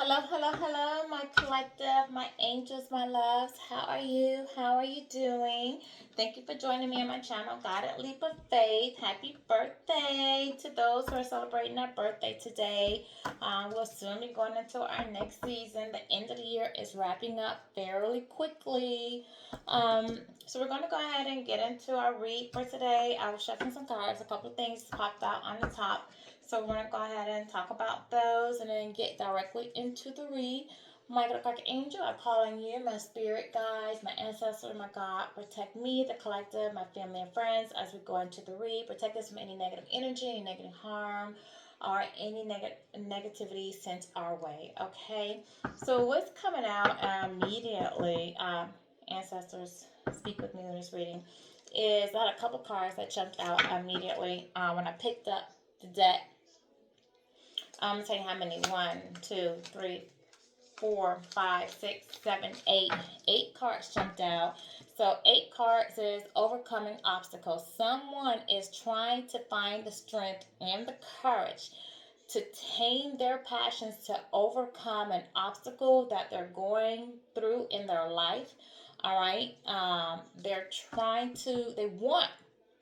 Hello, hello, hello, my collective, my angels, my loves. How are you? How are you doing? Thank you for joining me on my channel, Guided Leap of Faith. Happy birthday to those who are celebrating their birthday today. We'll soon be going into our next season. The end of the year is wrapping up fairly quickly. So we're going to go ahead and get into our read for today. I was shuffling some cards. A couple of things popped out on the top. So we're going to go ahead and talk about those and then get directly into the read. My good archangel, I call on you, my spirit guides, my ancestor, my God, protect me, the collective, my family and friends as we go into the read. Protect us from any negative energy, any negative harm, or any negativity sent our way. Okay, so what's coming out immediately, ancestors, speak with me in this reading, is I had a couple cards that jumped out immediately when I picked up the deck. I'm gonna tell you how many. One, two, three, 4, 5, 6, 7, 8. 8 cards jumped out. So 8 cards is overcoming obstacles. Someone is trying to find the strength and the courage to tame their passions to overcome an obstacle that they're going through in their life. All right. They want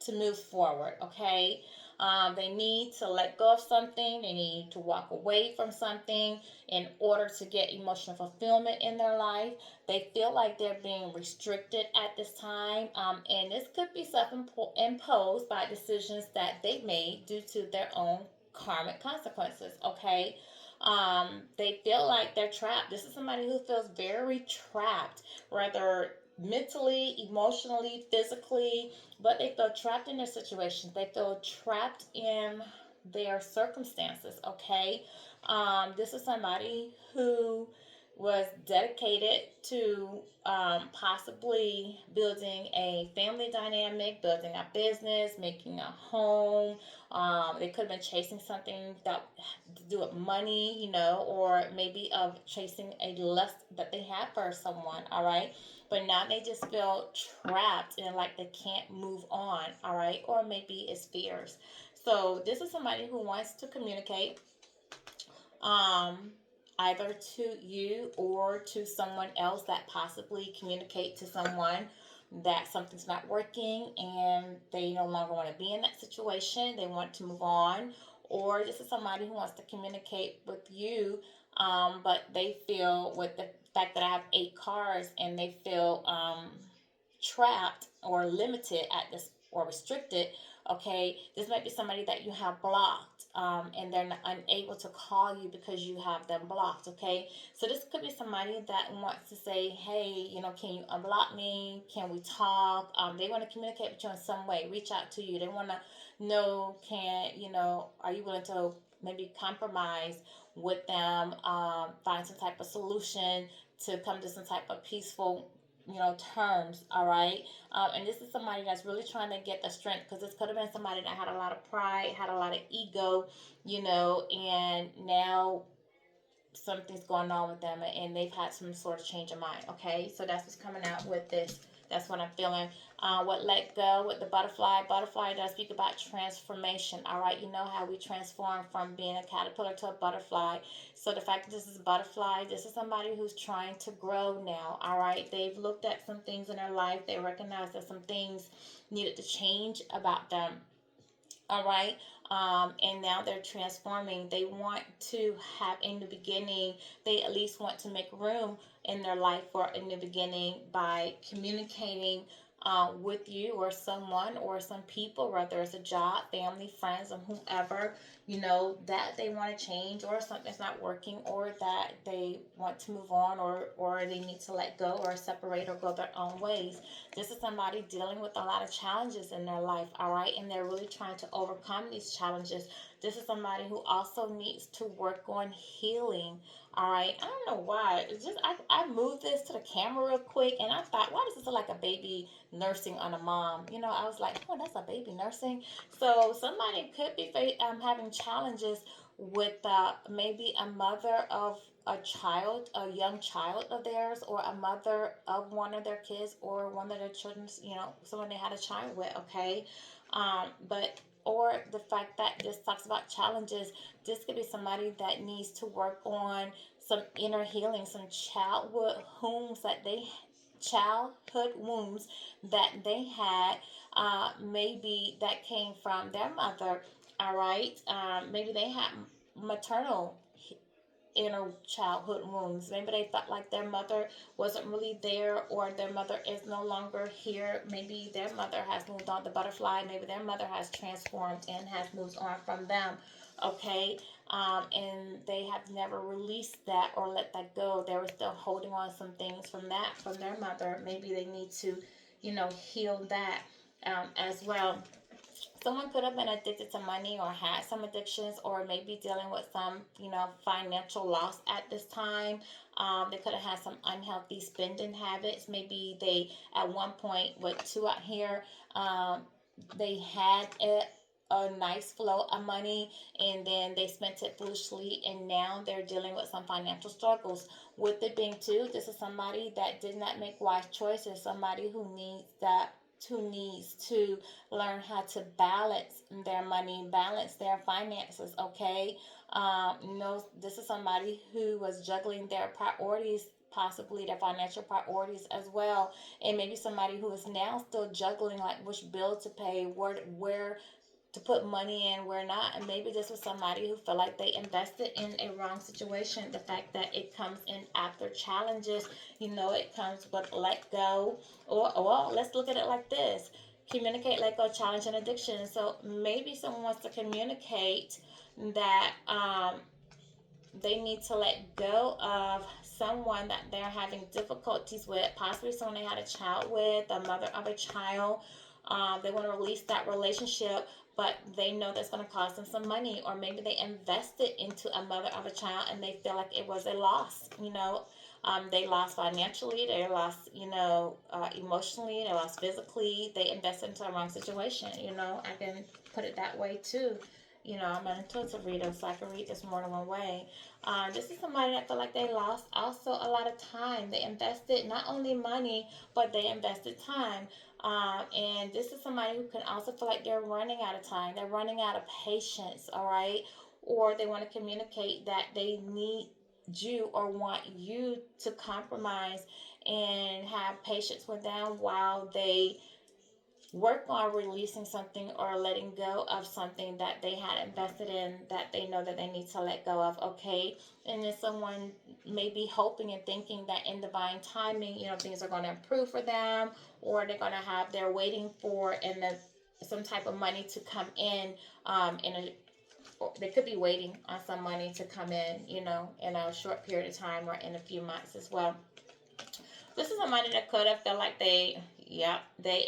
to move forward. Okay. They need to let go of something. They need to walk away from something in order to get emotional fulfillment in their life. They feel like they're being restricted at this time. And this could be self imposed by decisions that they made due to their own karmic consequences. Okay. They feel like they're trapped. This is somebody who feels very trapped, whether mentally, emotionally, physically, but they feel trapped in their situations. They feel trapped in their circumstances. Okay. This is somebody who was dedicated to possibly building a family dynamic, building a business, making a home. They could have been chasing something that to do with money, or maybe of chasing a lust that they had for someone. All right. But now they just feel trapped and like they can't move on. All right. Or maybe it's fears. So this is somebody who wants to communicate, um, either to you or to someone else, that possibly communicate to someone that something's not working and they no longer want to be in that situation. They want to move on. Or this is somebody who wants to communicate with you, but they feel, with the fact that I have 8 cards, and they feel trapped or limited at this, or restricted. Okay, this might be somebody that you have blocked, and they're unable to call you because you have them blocked. Okay, so this could be somebody that wants to say, hey, can you unblock me? Can we talk? They want to communicate with you in some way, reach out to you. They want to know, are you willing to maybe compromise with them, find some type of solution to come to some type of peaceful terms. All right. And this is somebody that's really trying to get the strength, because this could have been somebody that had a lot of pride, had a lot of ego, and now something's going on with them and they've had some sort of change of mind. Okay, so that's what's coming out with this. That's what I'm feeling. What let go with the butterfly. Butterfly does speak about transformation. All right, you know how we transform from being a caterpillar to a butterfly. So the fact that this is a butterfly, this is somebody who's trying to grow now. All right, they've looked at some things in their life. They recognize that some things needed to change about them. All right. And now they're transforming. They want to have a new beginning. They at least want to make room in their life for a new beginning by communicating with you or someone or some people, whether it's a job, family, friends, or whoever, that they want to change, or something's not working, or that they want to move on, or they need to let go or separate or go their own ways. This is somebody dealing with a lot of challenges in their life. All right, and they're really trying to overcome these challenges. This is somebody who also needs to work on healing. All right, I don't know why. It's just I moved this to the camera real quick, and I thought, why does this look like a baby nursing on a mom? I was like, oh, that's a baby nursing. So somebody could be having challenges with maybe a mother of a child, a young child of theirs, or a mother of one of their kids, or one of their children's, someone they had a child with. Okay, but or the fact that this talks about challenges. This could be somebody that needs to work on some inner healing, some childhood wounds that they had, maybe that came from their mother. All right, maybe they had maternal inner childhood wounds. Maybe they felt like their mother wasn't really there, or their mother is no longer here. Maybe their mother has moved on, the butterfly. Maybe their mother has transformed and has moved on from them. Okay, and they have never released that or let that go. They were still holding on some things from that, from their mother. Maybe they need to, heal that, as well. Someone could have been addicted to money or had some addictions, or maybe dealing with some, financial loss at this time. They could have had some unhealthy spending habits. Maybe they, at one point, with two out here, they had a nice flow of money, and then they spent it foolishly, and now they're dealing with some financial struggles. With it being two, this is somebody that did not make wise choices, somebody who needs to learn how to balance their money, balance their finances. Okay, no, this is somebody who was juggling their priorities, possibly their financial priorities as well, and maybe somebody who is now still juggling, like which bill to pay, where to put money in, where not. And maybe this was somebody who felt like they invested in a wrong situation. The fact that it comes in after challenges, it comes with let go. Or, well, let's look at it like this: communicate, let go, challenge, and addiction. So maybe someone wants to communicate that, they need to let go of someone that they're having difficulties with, possibly someone they had a child with, a mother of a child. They want to release that relationship, but they know that's going to cost them some money, or maybe they invested into a mother of a child and they feel like it was a loss. They lost financially, they lost, emotionally, they lost physically. They invested into a wrong situation. I can put it that way too. I'm an intuitive reader, so I can read this more than one way. This is somebody that feel like they lost also a lot of time. They invested not only money, but they invested time. And this is somebody who can also feel like they're running out of time. They're running out of patience, all right? Or they want to communicate that they need you or want you to compromise and have patience with them while they work on releasing something or letting go of something that they had invested in, that they know that they need to let go of. Okay, and then someone may be hoping and thinking that in divine timing, things are going to improve for them, or they're waiting for some type of money to come in, in a or they could be waiting on some money to come in, in a short period of time or in a few months as well. This is somebody that could have felt like they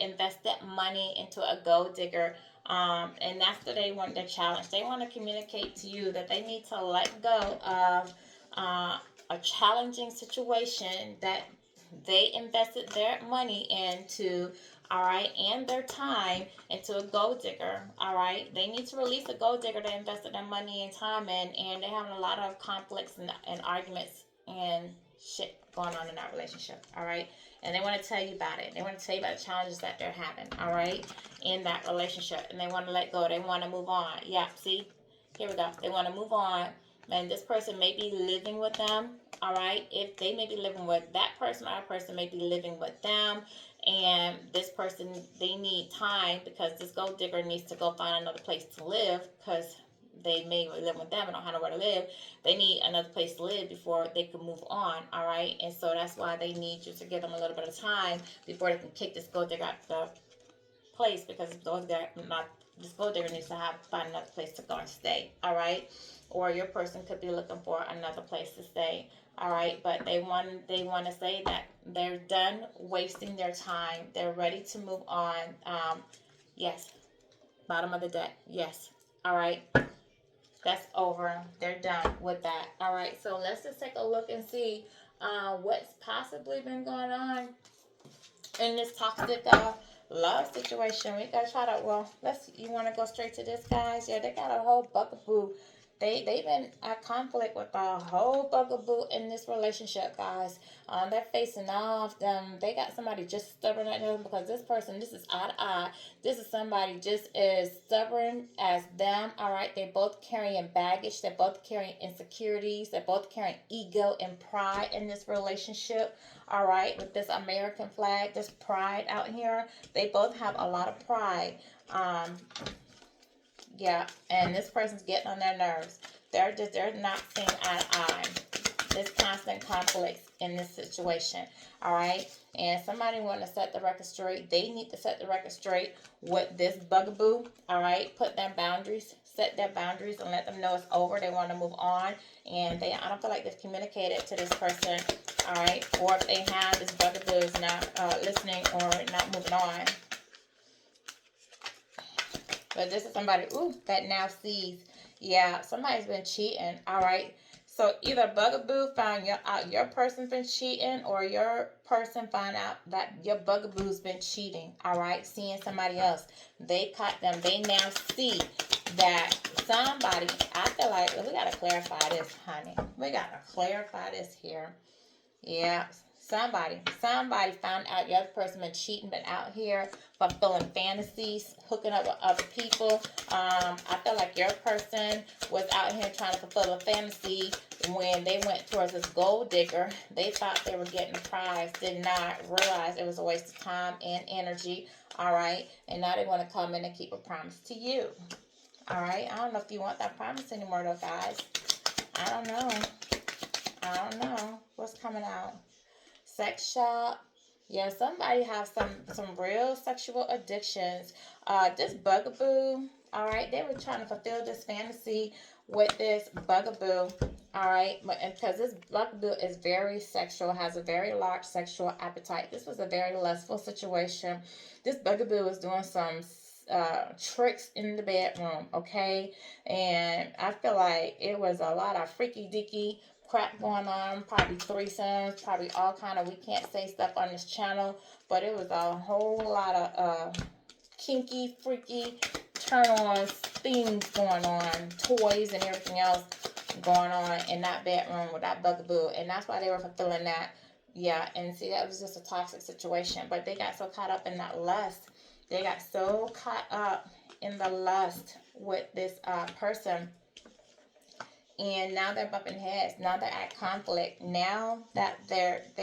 invested money into a gold digger. And that's what they want their challenge. They want to communicate to you that they need to let go of, a challenging situation that they invested their money into, all right, and their time into a gold digger, all right. They need to release a gold digger they invested their money and time in, and they're having a lot of conflicts and arguments and shit going on in that relationship, all right. And they want to tell you about it. They want to tell you about the challenges that they're having, all right, in that relationship, and they want to let go. They want to move on. Yeah, see, here we go. They want to move on, and this person may be living with them, all right. If they may be living with that person, or that person may be living with them, and this person, they need time because this gold digger needs to go find another place to live, because they may live with them and don't have nowhere to live. They need another place to live before they can move on, all right. And so that's why they need you to give them a little bit of time before they can kick this gold digger out the place, because this gold digger needs to find another place to go and stay, all right. Or your person could be looking for another place to stay, all right. But they want to say that they're done wasting their time. They're ready to move on. Yes, bottom of the deck. Yes, all right. That's over. They're done with that. All right. So let's just take a look and see, what's possibly been going on in this toxic, love situation. We gotta try to. Well, you want to go straight to this, guys? Yeah, they got a whole bugaboo They've been at conflict with a whole bugaboo in this relationship, guys. They're facing off them. They got somebody just stubborn at them, because this person, this is eye to eye. This is somebody just as stubborn as them. All right, they both carrying baggage. They're both carrying insecurities. They're both carrying ego and pride in this relationship. All right, with this American flag, this pride out here. They both have a lot of pride. Yeah, and this person's getting on their nerves. They're not seeing eye to eye. There's constant conflicts in this situation. All right, and somebody want to set the record straight. They need to set the record straight with this bugaboo. All right, put their boundaries, set their boundaries, and let them know it's over. They want to move on, and I don't feel like they've communicated to this person. All right, or if they have, this bugaboo is not listening or not moving on. But this is somebody, that now sees, yeah, somebody's been cheating, all right? So either bugaboo found out your person's been cheating, or your person found out that your bugaboo's been cheating, all right? Seeing somebody else. They caught them. They now see that somebody, I feel like, we got to clarify this, honey. We got to clarify this here. Yeah, somebody found out your other person been cheating, been out here fulfilling fantasies, hooking up with other people. I feel like your person was out here trying to fulfill a fantasy when they went towards this gold digger. They thought they were getting a prize, did not realize it was a waste of time and energy. All right, and now they want to come in and keep a promise to you. All right, I don't know if you want that promise anymore, though, guys. I don't know. I don't know what's coming out. Sex shop. Yeah, somebody have some real sexual addictions. This bugaboo. All right, they were trying to fulfill this fantasy with this bugaboo. All right, because this bugaboo is very sexual, has a very large sexual appetite. This was a very lustful situation. This bugaboo was doing some tricks in the bedroom, okay? And I feel like it was a lot of freaky deaky crap going on, probably threesomes, probably all kind of, we can't say stuff on this channel, but it was a whole lot of kinky, freaky, turn-on things going on, toys and everything else going on in that bedroom with that bugaboo, and that's why they were fulfilling that. Yeah, and see, that was just a toxic situation, but they got so caught up in that lust. They got so caught up in the lust with this person, and now they're bumping heads. Now they're at conflict. Now that that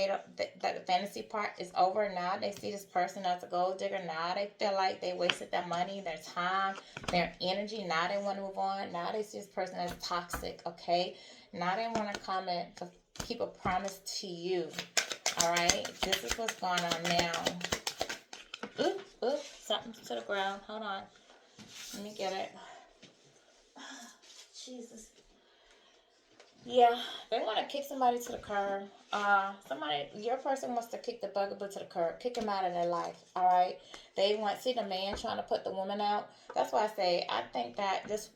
the fantasy part is over, now they see this person as a gold digger. Now they feel like they wasted their money, their time, their energy. Now they want to move on. Now they see this person as toxic. Okay, now they want to come and keep a promise to you. All right, this is what's going on now. Ooh, something to the ground. Hold on, let me get it. Jesus. Yeah, they want to kick somebody to the curb. Your person wants to kick the bugaboo to the curb, kick him out of their life. All right, they want see the man trying to put the woman out. That's why I say I think that this,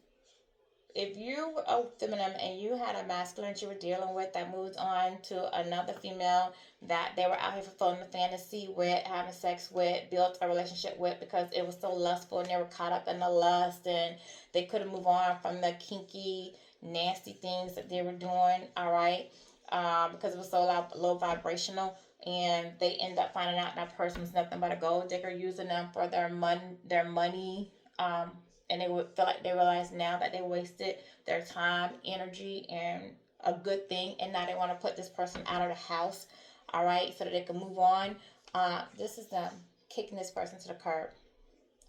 if you were a feminine and you had a masculine that you were dealing with that moved on to another female that they were out here fulfilling the fantasy with, having sex with, built a relationship with, because it was so lustful and they were caught up in the lust and they couldn't move on from the kinky, nasty things that they were doing, all right, because it was so low vibrational, and they end up finding out that person was nothing but a gold digger using them for their money, and they would feel like they realize now that they wasted their time, energy, and a good thing, and now they want to put this person out of the house, all right, so that they can move on. This is them kicking this person to the curb,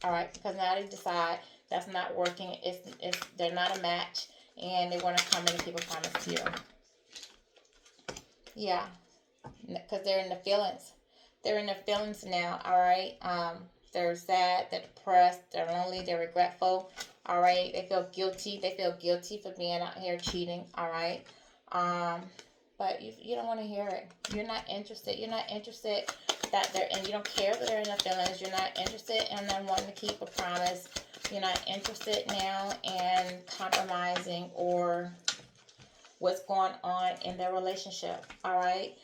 all right, because now they decide that's not working. It's they're not a match, and they want to come in and keep a promise to you. Yeah, because they're in the feelings. They're in their feelings now, all right? They're sad, they're depressed, they're lonely, they're regretful, all right? They feel guilty. They feel guilty for being out here cheating, all right? But you don't want to hear it. You're not interested. You're not interested that they're, and you don't care that they're in their feelings. You're not interested in them wanting to keep a promise. You're not interested now in compromising or what's going on in their relationship, all right?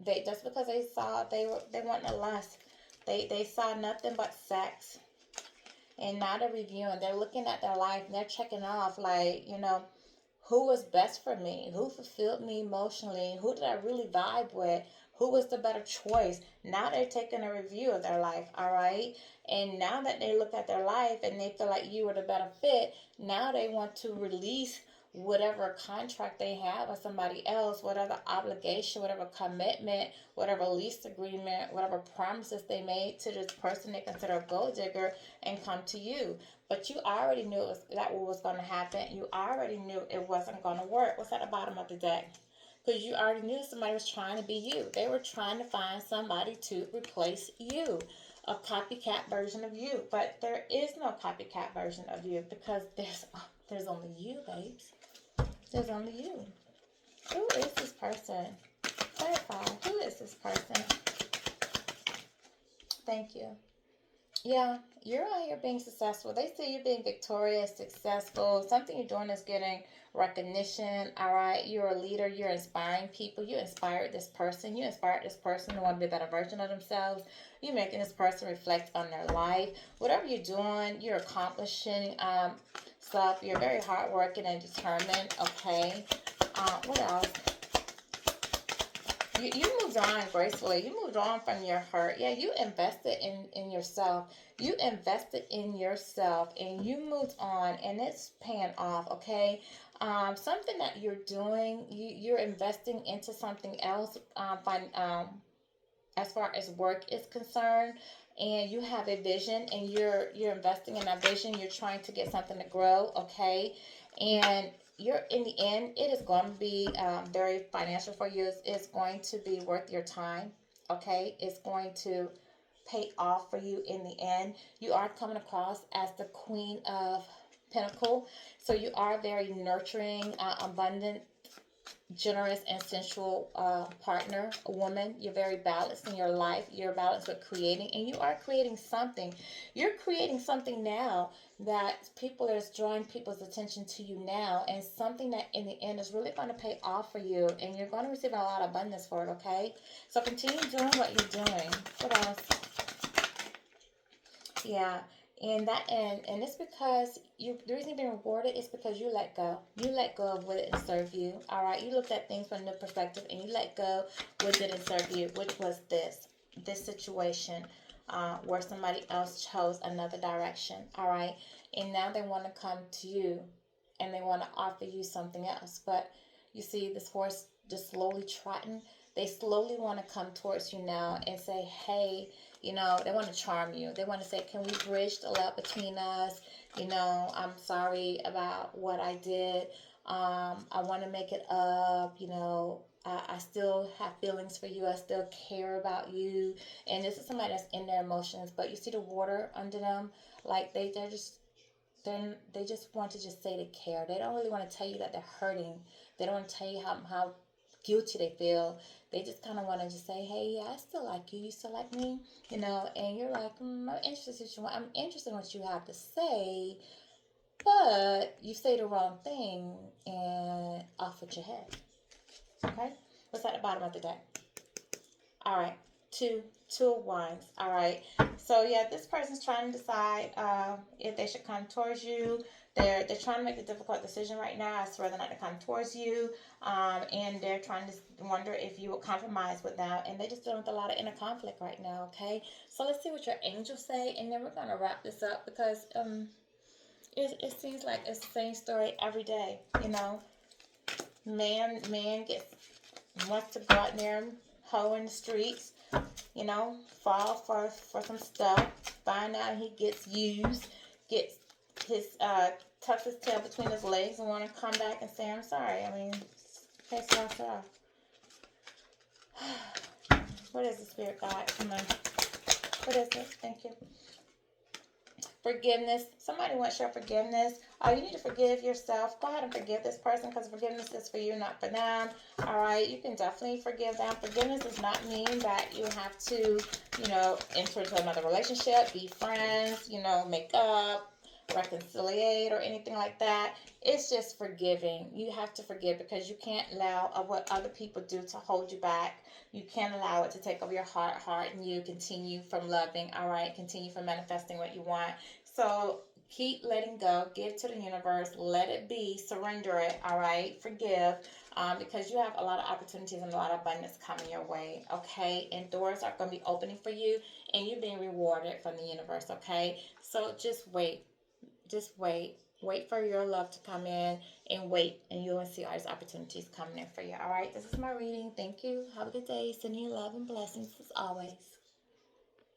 They just because they saw they want to lust. They saw nothing but sex, And now they're reviewing, they're looking at their life and they're checking off, like, who was best for me, who fulfilled me emotionally, who did I really vibe with, who was the better choice. Now they're taking a review of their life, all right? And now that they look at their life and they feel like you were the better fit, now they want to release whatever contract they have with somebody else, whatever obligation, whatever commitment, whatever lease agreement, whatever promises they made to this person they consider a gold digger, and come to you. But you already knew that what was going to happen. You already knew it wasn't going to work. What's at the bottom of the deck? Because you already knew somebody was trying to be you. They were trying to find somebody to replace you, a copycat version of you. But there is no copycat version of you, because there's only you, babes. There's only you. Who is this person? Clarify. Who is this person? Thank you. Yeah, you're out here being successful. They see you being victorious, successful. Something you're doing is getting recognition. All right, you're a leader. You're inspiring people. You inspired this person. You inspired this person to want to be a better version of themselves. You're making this person reflect on their life. Whatever you're doing, you're accomplishing stuff. You're very hardworking and determined. Okay. What else? You moved on gracefully. You moved on from your hurt. Yeah, you invested in yourself. You invested in yourself and you moved on, and it's paying off, okay? Something that you're doing, you're investing into something else, as far as work is concerned, and you have a vision and you're investing in that vision. You're trying to get something to grow, okay? And you're, in the end, it is going to be very financial for you. It's going to be worth your time, okay? It's going to pay off for you in the end. You are coming across as the Queen of Pentacle, so you are very nurturing, abundant, generous, and sensual partner, a woman. You're very balanced in your life. You're balanced with creating, and you are creating something. You're creating something now that people is drawing people's attention to you now, and something that in the end is really going to pay off for you, and you're going to receive a lot of abundance for it, okay? So continue doing what you're doing. What else? Yeah, and it's because the reason you're being rewarded is because you let go. You let go of what didn't serve you. All right, you looked at things from a new perspective, and you let go what didn't serve you, which was this situation, where somebody else chose another direction. All right, and now they want to come to you, and they want to offer you something else. But you see, this horse just slowly trotting. They slowly want to come towards you now and say, hey, they want to charm you. They want to say, can we bridge the love between us? I'm sorry about what I did. I want to make it up. I still have feelings for you. I still care about you. And this is somebody that's in their emotions. But you see the water under them? Like they just want to just say they care. They don't really want to tell you that they're hurting. They don't want to tell you how guilty they feel. They just kind of want to just say, hey, yeah, I still like you. You still like me? And you're like, I'm interested in what you have to say, but you say the wrong thing and off with your head. Okay? What's at the bottom of the deck? All right. Two of Wands. All right. So yeah, this person's trying to decide if they should come towards you. They're trying to make a difficult decision right now as to whether or not to come towards you. And they're trying to wonder if you will compromise with them. And they're just dealing with a lot of inner conflict right now. Okay. So let's see what your angels say, and then we're gonna wrap this up because it seems like it's the same story every day. Man wants to go out there and hoe in the streets, fall for some stuff, find out he gets used, gets his, tucks his tail between his legs and want to come back and say, I'm sorry. I mean, face it off. What is the Spirit God? Come on. What is it? Thank you. Forgiveness. Somebody wants your forgiveness. You need to forgive yourself. Go ahead and forgive this person because forgiveness is for you, not for them. All right. You can definitely forgive them. Forgiveness does not mean that you have to, enter into another relationship, be friends, make up, reconciliate, or anything like that. It's just forgiving. You have to forgive because you can't allow what other people do to hold you back. You can't allow it to take over your heart, and you continue from loving, all right? Continue from manifesting what you want. So keep letting go, give to the universe, let it be, surrender it, all right? Forgive, because you have a lot of opportunities and a lot of abundance coming your way, okay? And doors are going to be opening for you, and you're being rewarded from the universe, okay? So just wait, just wait. Wait for your love to come in and wait, and you'll see all these opportunities coming in for you. All right, this is my reading. Thank you. Have a good day. Sending you love and blessings as always.